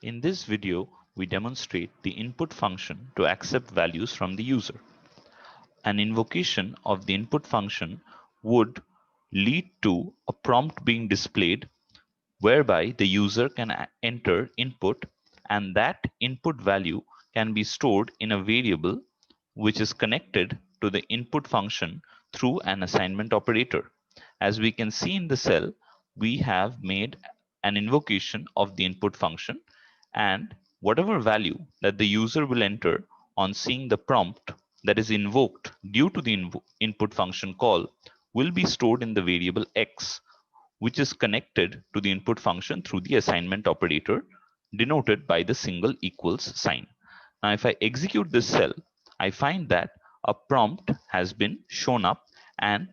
In this video, we demonstrate the input function to accept values from the user. An invocation of the input function would lead to a prompt being displayed whereby the user can enter input, and that input value can be stored in a variable which is connected to the input function through an assignment operator. As we can see in the cell, we have made an invocation of the input function, and whatever value that the user will enter on seeing the prompt that is invoked due to the input function call will be stored in the variable x, which is connected to the input function through the assignment operator denoted by the single equals sign. Now, if I execute this cell, I find that a prompt has been shown up and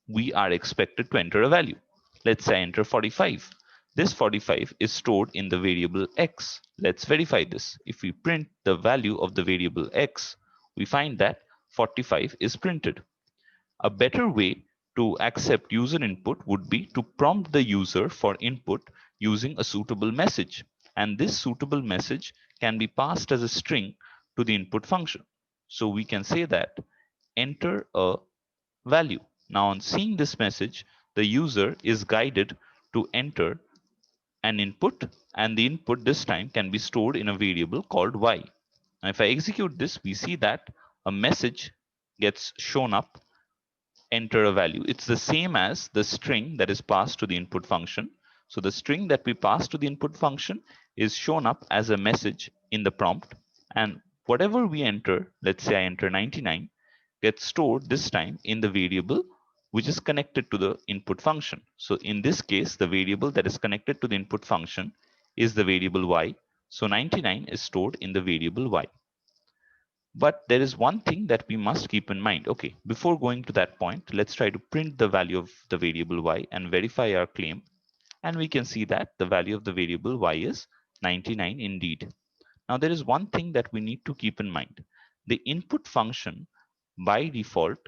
we are expected to enter a value. Let's say I enter 45. This 45 is stored in the variable x. Let's verify this. If we print the value of the variable x, we find that 45 is printed. A better way to accept user input would be to prompt the user for input using a suitable message, and this suitable message can be passed as a string to the input function. So we can say that enter a value. Now on seeing this message, the user is guided to enter an input, and the input this time can be stored in a variable called y. Now if I execute this, we see that a message gets shown up, enter a value. It's the same as the string that is passed to the input function. So the string that we pass to the input function is shown up as a message in the prompt, and whatever we enter, let's say I enter 99, gets stored this time in the variable which is connected to the input function. So in this case, the variable that is connected to the input function is the variable y. So 99 is stored in the variable y. But there is one thing that we must keep in mind. Okay, before going to that point, let's try to print the value of the variable y and verify our claim. And we can see that the value of the variable y is 99 indeed. Now there is one thing that we need to keep in mind. The input function by default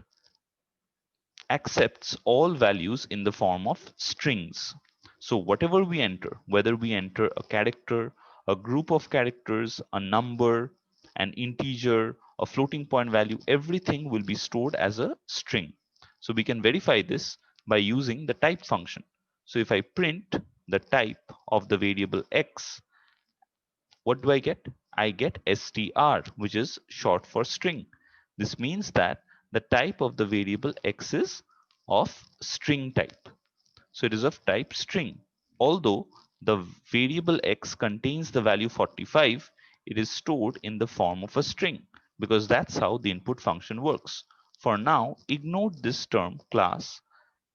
accepts all values in the form of strings. So whatever we enter, whether we enter a character, a group of characters, a number, an integer, a floating point value, everything will be stored as a string. So we can verify this by using the type function. So if I print the type of the variable x, what do I get? I get str, which is short for string. This means that the type of the variable x is of string type. So it is of type string. Although the variable x contains the value 45, it is stored in the form of a string because that's how the input function works. For now, ignore this term class.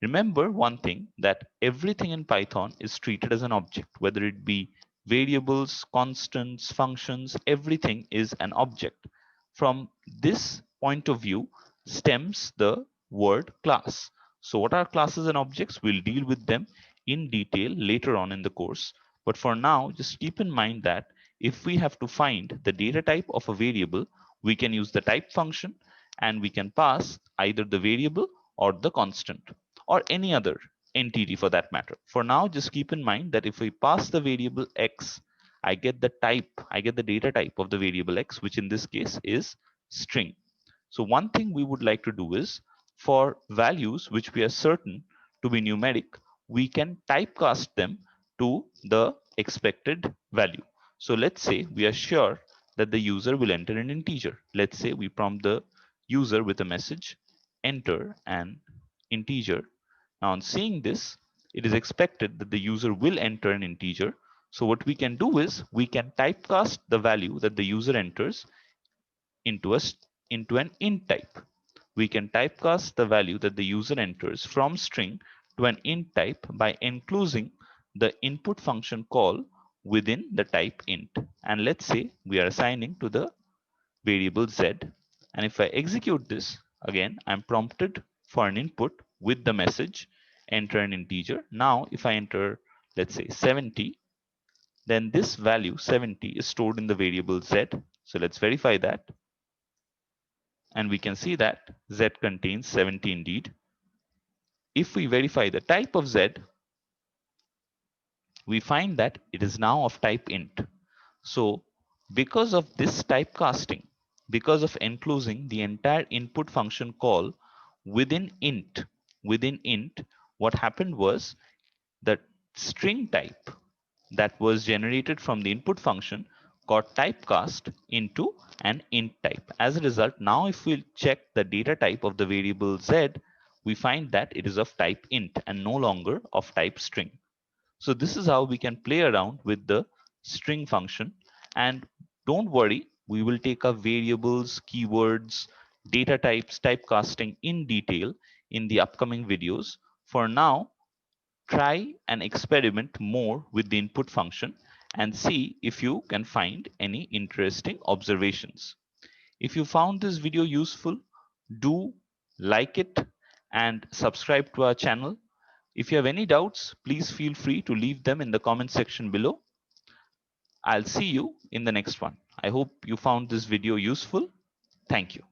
Remember one thing, that everything in Python is treated as an object, whether it be variables, constants, functions, everything is an object. From this point of view stems the word class. So what are classes and objects? We'll deal with them in detail later on in the course. But for now, just keep in mind that if we have to find the data type of a variable, we can use the type function and we can pass either the variable or the constant or any other entity for that matter. For now, just keep in mind that if we pass the variable x, I get the type, I get the data type of the variable x, which in this case is string. So one thing we would like to do is, for values which we are certain to be numeric, we can typecast them to the expected value. So let's say we are sure that the user will enter an integer. Let's say we prompt the user with a message, enter an integer. Now on seeing this, it is expected that the user will enter an integer. So what we can do is we can typecast the value that the user enters into into an int type. We can typecast the value that the user enters from string to an int type by enclosing the input function call within the type int. And let's say we are assigning to the variable z. And if I execute this, again, I'm prompted for an input with the message, enter an integer. Now, if I enter, let's say 70, then this value 70 is stored in the variable z. So let's verify that. And we can see that z contains 70 indeed. If we verify the type of z, we find that it is now of type int. So because of this typecasting, because of enclosing the entire input function call within int, what happened was the string type that was generated from the input function got typecast into an int type. As a result, now if we check the data type of the variable z, we find that it is of type int and no longer of type string. So this is how we can play around with the string function. And don't worry, we will take up variables, keywords, data types, typecasting in detail in the upcoming videos. For now, try and experiment more with the input function and see if you can find any interesting observations. If you found this video useful, do like it and subscribe to our channel. If you have any doubts, please feel free to leave them in the comment section below. I'll see you in the next one. I hope you found this video useful. Thank you.